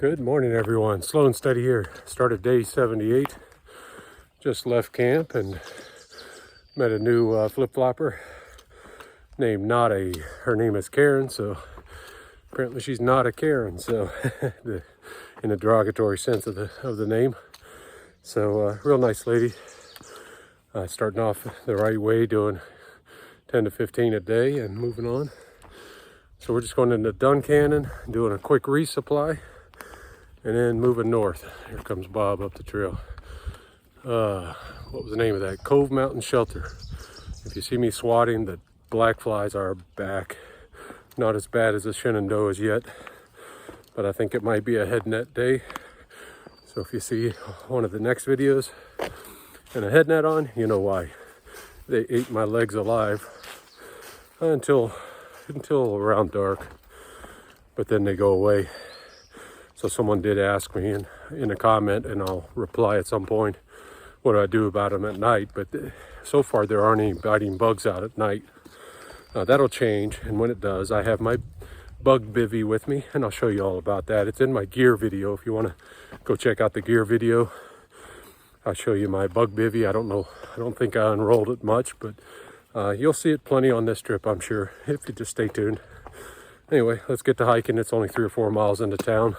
Good morning, everyone. Slow and steady here. Started day 78. Just left camp and met a new flip-flopper named Nada. Her name is Karen, so apparently she's not a Karen, so in a derogatory sense of the name. So real nice lady. Starting off the right way, doing 10 to 15 a day and moving on. So we're just going into Dun Canyon, doing a quick resupply, and then moving north. Here comes Bob up the trail. What was the name of that? Cove Mountain Shelter. If you see me swatting, the black flies are back. Not as bad as the Shenandoahs yet, but I think it might be a head net day. So if you see one of the next videos and a head net on, you know why. They ate my legs alive until around dark, but then they go away. So someone did ask me in a comment, and I'll reply at some point, what do I do about them at night? But so far there aren't any biting bugs out at night. That'll change, and when it does, I have my bug bivvy with me, and I'll show you all about that. It's in my gear video. If you want to go check out the gear video, I'll show you my bug bivvy. I don't think I unrolled it much, but you'll see it plenty on this trip, I'm sure, if you just stay tuned. Anyway, let's get to hiking. It's only 3 or 4 miles into town,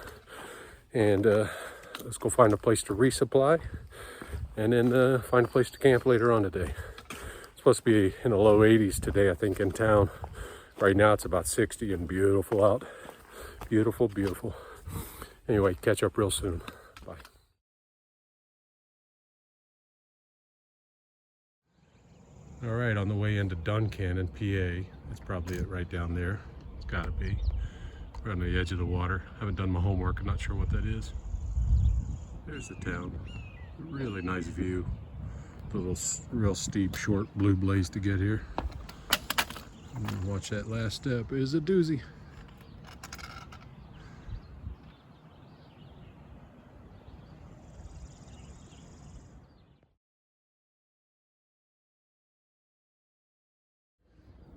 and let's go find a place to resupply, and then find a place to camp later on today. It's supposed to be in the low 80s today, I think, in town. Right now it's about 60 and beautiful out. Beautiful, beautiful. Anyway, catch up real soon. Bye. All right, on the way into Dun Canyon, PA. That's probably it right down there. It's gotta be. We're on the edge of the water. Haven't done my homework. I'm not sure what that is. There's the town. Really nice view. A little real steep, short blue blaze to get here. And watch that last step. Is a doozy.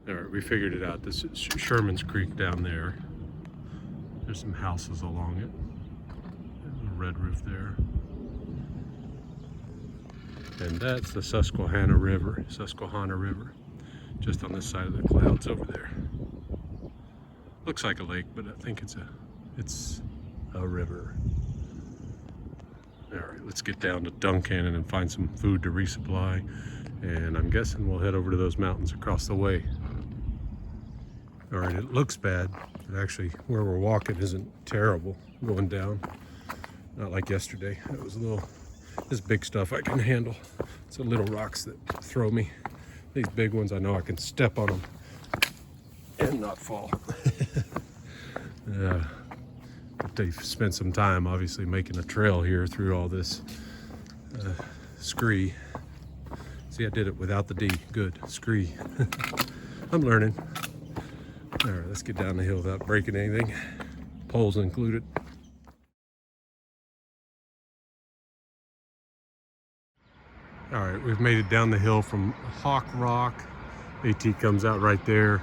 All right, we figured it out. This is Sherman's Creek down there. There's some houses along it. There's a red roof there. And that's the Susquehanna River, just on this side of the clouds over there. Looks like a lake, but I think it's a river. All right, let's get down to Dun Canyon and find some food to resupply. And I'm guessing we'll head over to those mountains across the way. All right, it looks bad, but actually where we're walking isn't terrible going down. Not like yesterday. It was this big stuff I can handle. It's the little rocks that throw me. These big ones, I know I can step on them and not fall. But they've spent some time, obviously, making a trail here through all this scree. See, I did it without the D. Good, scree. I'm learning. All right, let's get down the hill without breaking anything, poles included. All right, we've made it down the hill from Hawk Rock. AT comes out right there,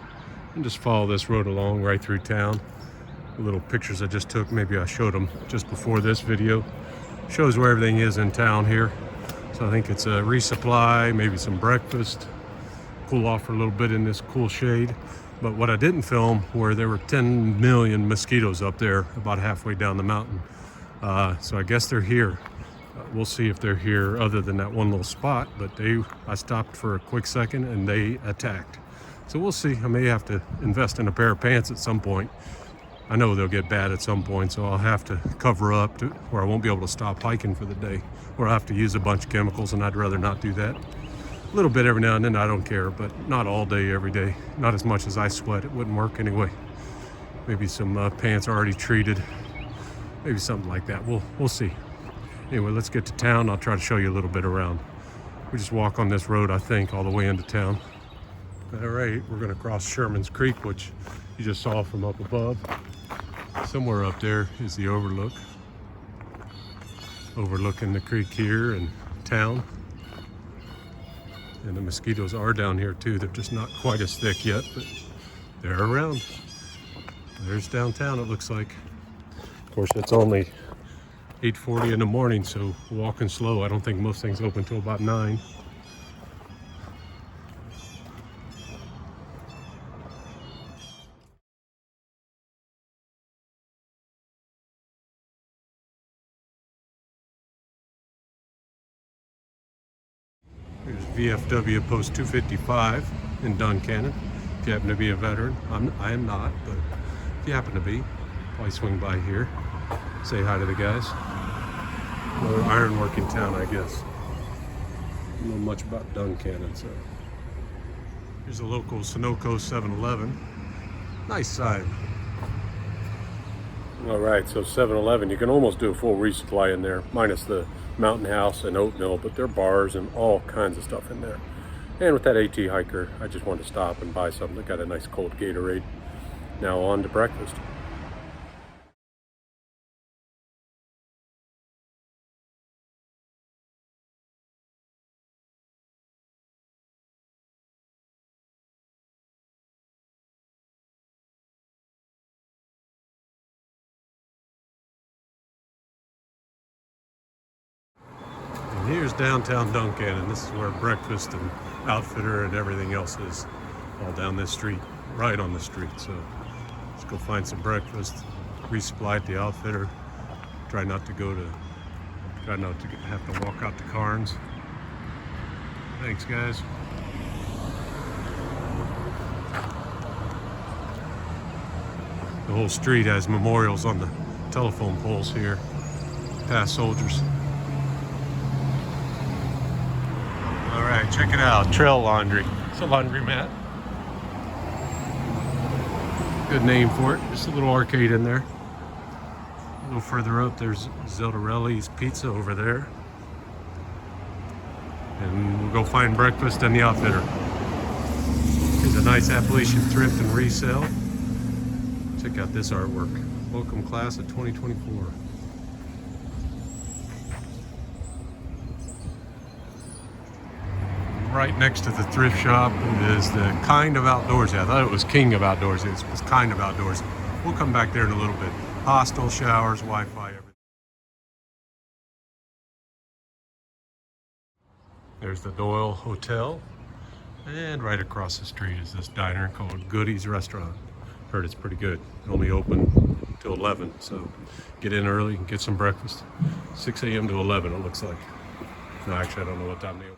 and just follow this road along right through town. The little pictures I just took, maybe I showed them just before this video. Shows where everything is in town here. So I think it's a resupply, maybe some breakfast, cool off for a little bit in this cool shade. But what I didn't film were there were 10 million mosquitoes up there about halfway down the mountain. So I guess they're here. We'll see if they're here other than that one little spot, but I stopped for a quick second and they attacked. So we'll see. I may have to invest in a pair of pants at some point. I know they'll get bad at some point, so I'll have to cover up to where I won't be able to stop hiking for the day, or I'll have to use a bunch of chemicals, and I'd rather not do that. A little bit every now and then, I don't care, but not all day, every day. Not as much as I sweat. It wouldn't work anyway. Maybe some pants already treated. Maybe something like that. We'll see. Anyway, let's get to town. I'll try to show you a little bit around. We just walk on this road, I think, all the way into town. All right, we're gonna cross Sherman's Creek, which you just saw from up above. Somewhere up there is the overlook. Overlooking the creek here and town. And the mosquitoes are down here too. They're just not quite as thick yet, but they're around. There's downtown, it looks like. Of course, it's only 8:40 in the morning, so walking slow. I don't think most things open till about 9. Here's VFW Post 255 in Duncannon. If you happen to be a veteran, I am not, but if you happen to be, probably swing by here, say hi to the guys. Another ironworking town, I guess. I don't know much about Duncannon, so. Here's a local Sunoco 7-Eleven. Nice sign. All right, so 7-Eleven, you can almost do a full resupply in there, minus the Mountain House and oatmeal, but there are bars and all kinds of stuff in there. And with that AT hiker, I just wanted to stop and buy something that got a nice cold Gatorade. Now on to breakfast. Here's downtown Duncannon. This is where breakfast and outfitter and everything else is, all down this street, right on the street. So let's go find some breakfast, resupply at the outfitter. Try not to have to walk out to Carnes. Thanks, guys. The whole street has memorials on the telephone poles here, past soldiers. All right, check it out, Trail Laundry. It's a laundromat. Good name for it. Just a little arcade in there. A little further up, there's Zeldarelli's Pizza over there. And we'll go find breakfast and the outfitter. Here's a nice Appalachian thrift and resale. Check out this artwork. Welcome class of 2024. Right next to the thrift shop is the Kind of Outdoorsy. I thought it was King of Outdoorsy. It was Kind of Outdoorsy. We'll come back there in a little bit. Hostel, showers, Wi-Fi, everything. There's the Doyle Hotel. And right across the street is this diner called Goody's Restaurant. Heard it's pretty good. Only open till 11, so get in early and get some breakfast. 6 a.m. to 11, it looks like. No, actually, I don't know what time they open.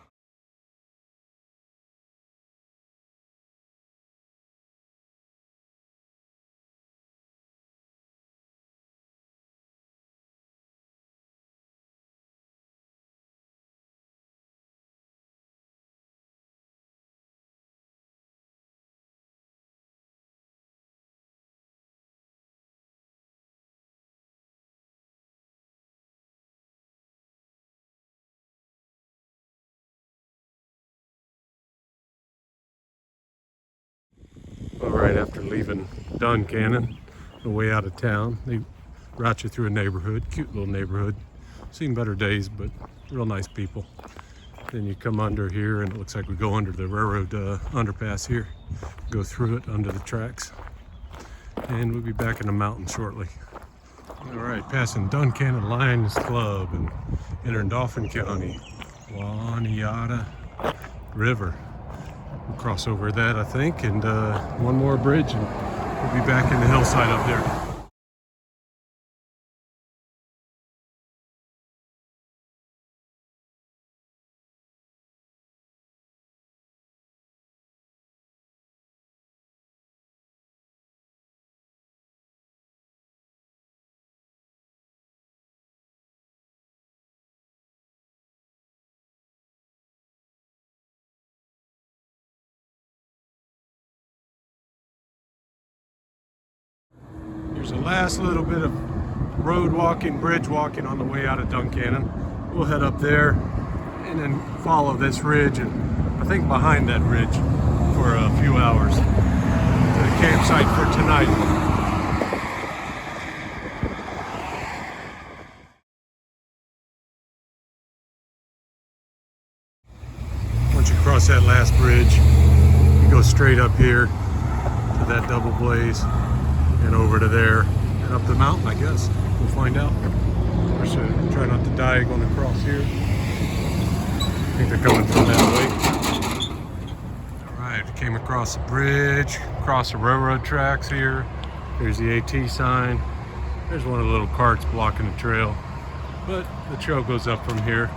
All right, after leaving Duncannon, the way out of town, they route you through a neighborhood, cute little neighborhood. Seen better days, but real nice people. Then you come under here, and it looks like we go under the railroad underpass here, go through it under the tracks, and we'll be back in the mountains shortly. All right, passing Duncannon Lions Club and entering Dauphin County, Waniata River. We'll cross over that, I think, and one more bridge, and we'll be back in the hillside up there. There's a last little bit of road walking, bridge walking on the way out of Duncannon. We'll head up there and then follow this ridge, and I think behind that ridge for a few hours to the campsite for tonight. Once you cross that last bridge, you go straight up here to that double blaze and over to there, and heading up the mountain, I guess. We'll find out. First, try not to die going across here. I think they're coming from that way. All right, came across the bridge, across the railroad tracks here. There's the AT sign. There's one of the little carts blocking the trail. But the trail goes up from here.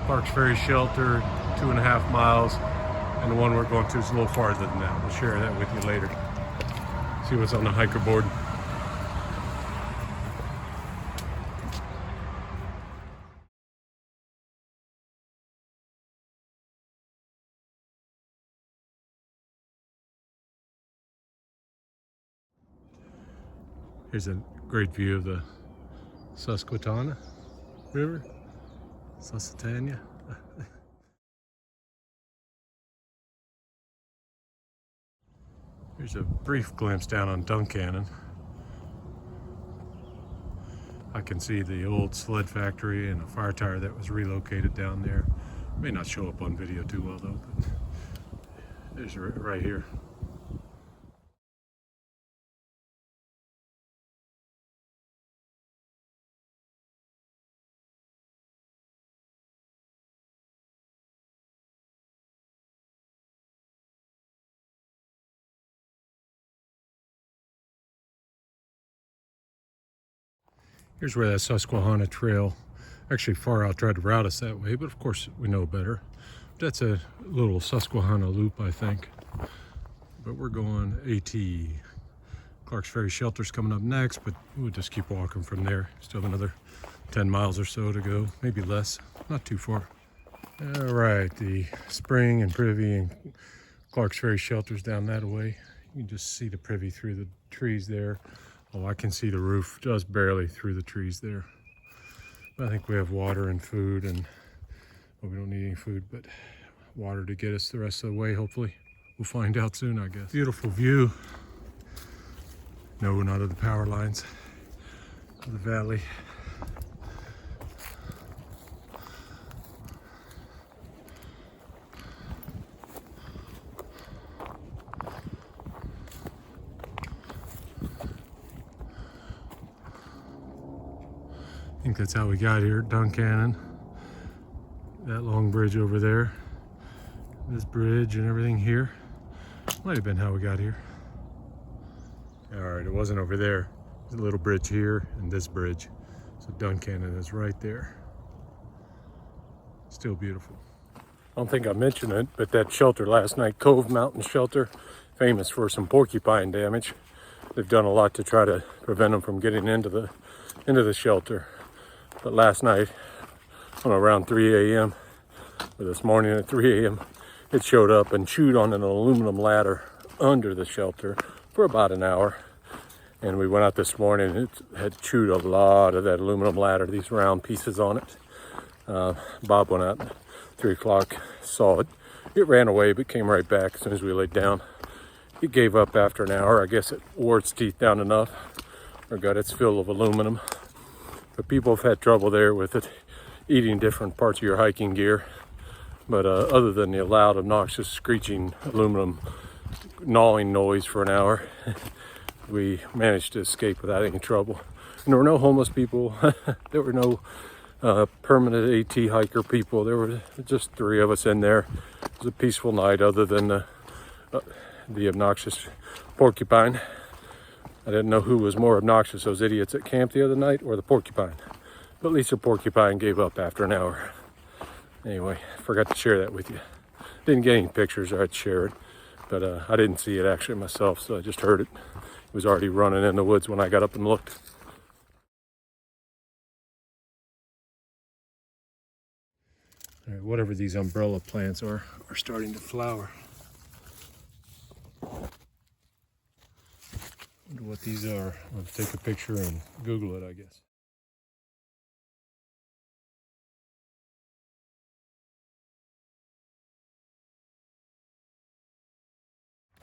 Parks Ferry Shelter, 2.5 miles. And the one we're going to is a little farther than that. We'll share that with you later. See what's on the hiker board. Here's a great view of the Susquehanna River. Susquehanna. Here's a brief glimpse down on Duncannon. I can see the old sled factory and a fire tire that was relocated down there. May not show up on video too well though, but there's right here. Here's where that Susquehanna Trail, actually Far Out tried to route us that way, but of course we know better. That's a little Susquehanna loop, I think. But we're going AT. Clark's Ferry Shelter's coming up next, but we'll just keep walking from there. Still have another 10 miles or so to go, maybe less, not too far. All right, the Spring and Privy and Clark's Ferry Shelter's down that way. You can just see the Privy through the trees there. Oh, I can see the roof just barely through the trees there. But I think we have water and food, and well, we don't need any food, but water to get us the rest of the way, hopefully. We'll find out soon, I guess. Beautiful view. No, we're not at the power lines of the valley. I think that's how we got here at Duncannon. That long bridge over there. This bridge and everything here. Might have been how we got here. All right, it wasn't over there. There's a little bridge here and this bridge. So Duncannon is right there. Still beautiful. I don't think I mentioned it, but that shelter last night, Cove Mountain Shelter, famous for some porcupine damage. They've done a lot to try to prevent them from getting into the shelter. But last night, around 3 a.m., or this morning at 3 a.m., it showed up and chewed on an aluminum ladder under the shelter for about an hour. And we went out this morning, it had chewed a lot of that aluminum ladder, these round pieces on it. Bob went out at 3 o'clock, saw it. It ran away, but came right back as soon as we laid down. It gave up after an hour. I guess it wore its teeth down enough, or got its fill of aluminum. But people have had trouble there with it eating different parts of your hiking gear. But other than the loud, obnoxious, screeching aluminum gnawing noise for an hour, we managed to escape without any trouble. And there were no homeless people. There were no permanent AT hiker people. There were just 3 of us in there. It was a peaceful night other than the obnoxious porcupine. I didn't know who was more obnoxious, those idiots at camp the other night or the porcupine. But at least the porcupine gave up after an hour. Anyway, forgot to share that with you. Didn't get any pictures or I'd share it. But I didn't see it actually myself, so I just heard it. It was already running in the woods when I got up and looked. All right, whatever these umbrella plants are starting to flower. Wonder what these are. I'll take a picture and Google it, I guess.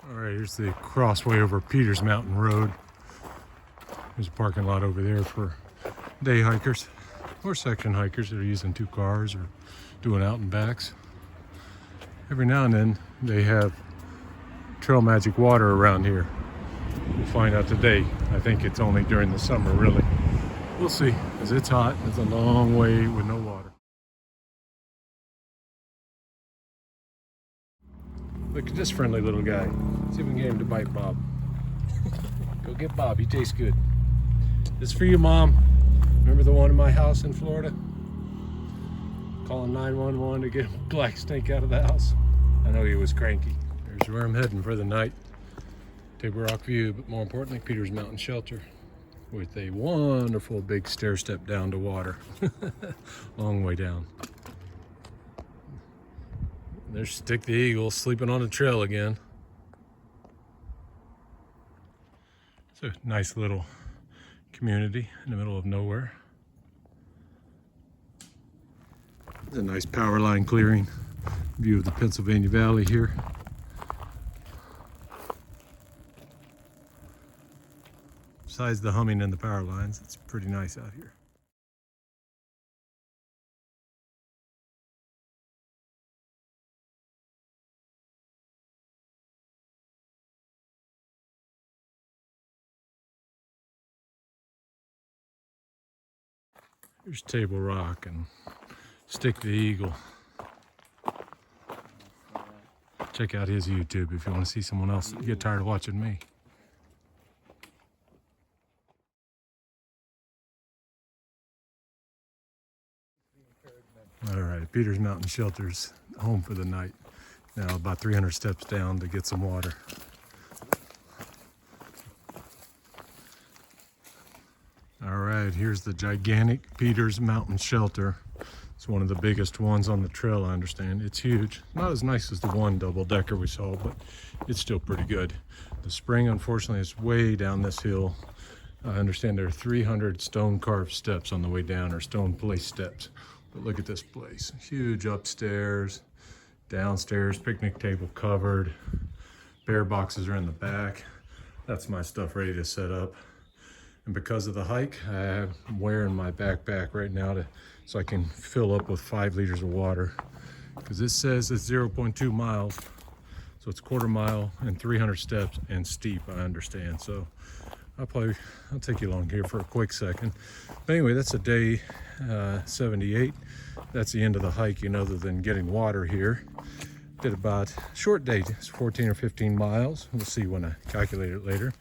All right, here's the crossway over Peters Mountain Road. There's a parking lot over there for day hikers or section hikers that are using 2 cars or doing out and backs. Every now and then they have Trail Magic water around here. We'll find out today. I think it's only during the summer, really. We'll see, because it's hot. It's a long way with no water. Look at this friendly little guy. See if we can get him to bite Bob. Go get Bob, he tastes good. This is for you, Mom. Remember the one in my house in Florida? Calling 911 to get a black snake out of the house. I know he was cranky. Here's where I'm heading for the night. Table Rock view, but more importantly, Peter's Mountain Shelter with a wonderful big stair step down to water. Long way down. There's Stick the Eagle sleeping on the trail again. It's a nice little community in the middle of nowhere. There's a nice power line clearing. View of the Pennsylvania Valley here. Besides the humming and the power lines, it's pretty nice out here. Here's Table Rock and Stick the Eagle. Check out his YouTube if you want to see someone else get tired of watching me. All right, Peter's Mountain Shelter's home for the night. Now about 300 steps down to get some water. All right, here's the gigantic Peter's Mountain Shelter. It's one of the biggest ones on the trail, I understand. It's huge. Not as nice as the one double-decker we saw, but it's still pretty good. The spring, unfortunately, is way down this hill. I understand there are 300 stone-carved steps on the way down, or stone-placed steps. But look at this place. Huge upstairs, downstairs, picnic table covered. Bear boxes are in the back. That's my stuff ready to set up. And because of the hike, I'm wearing my backpack right now so I can fill up with 5 liters of water. Because this says it's 0.2 miles. So it's a quarter mile and 300 steps and steep, I understand. So I'll take you along here for a quick second. But anyway, that's a day 78. That's the end of the hiking other than getting water here. Did about a short day, it's 14 or 15 miles. We'll see when I calculate it later.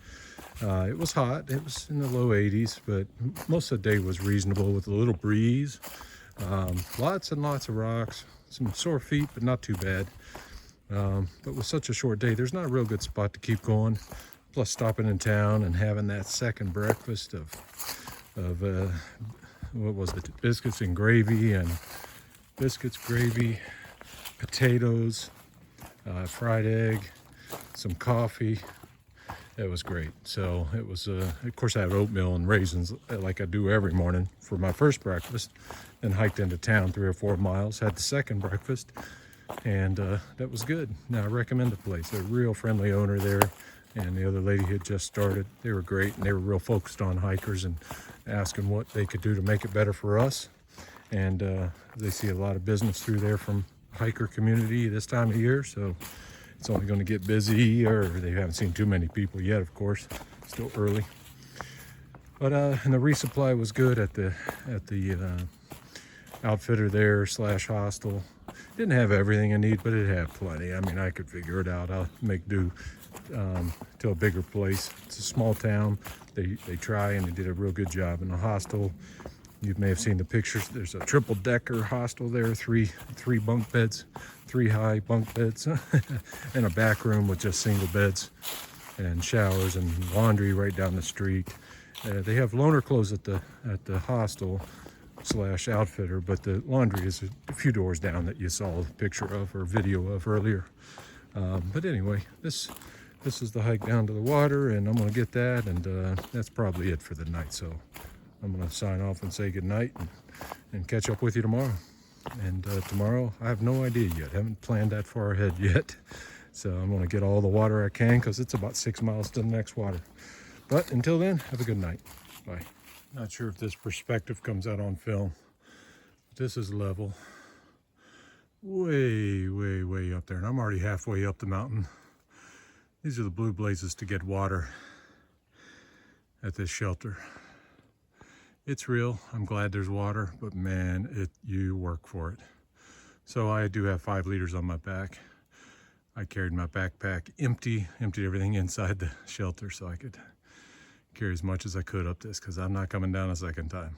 It was hot, it was in the low 80s, but most of the day was reasonable with a little breeze. Lots and lots of rocks, some sore feet, but not too bad. But with such a short day, there's not a real good spot to keep going. Plus stopping in town and having that second breakfast of what was it, biscuits and gravy, potatoes, fried egg, some coffee. It was great. So it was, of course I had oatmeal and raisins like I do every morning for my first breakfast. Then hiked into town 3 or 4 miles, had the second breakfast, and that was good. Now I recommend the place. They're a real friendly owner there, and the other lady had just started. They were great, and they were real focused on hikers and asking what they could do to make it better for us. And they see a lot of business through there from hiker community this time of year, so it's only going to get busy, or they haven't seen too many people yet, of course. Still early. But and the resupply was good at the outfitter there / hostel. Didn't have everything I need, but it had plenty. I mean, I could figure it out. I'll make do to a bigger place. It's a small town. They try, and they did a real good job. In the hostel, you may have seen the pictures. There's a triple-decker hostel there, three bunk beds, 3 high bunk beds, and a back room with just single beds and showers and laundry right down the street. They have loaner clothes at the hostel / outfitter, but the laundry is a few doors down that you saw a picture of or video of earlier. But anyway, this is the hike down to the water, and I'm going to get that, and that's probably it for the night. So I'm going to sign off and say goodnight and catch up with you tomorrow. And tomorrow, I have no idea yet. I haven't planned that far ahead yet. So I'm going to get all the water I can, because it's about 6 miles to the next water. But until then, have a good night. Bye. Not sure if this perspective comes out on film. This is level. Way, way, way up there. And I'm already halfway up the mountain. These are the blue blazes to get water. at this shelter. It's real. I'm glad there's water, but man, you work for it. So I do have 5 liters on my back. I carried my backpack emptied everything inside the shelter so I could carry as much as I could up this, because I'm not coming down a second time.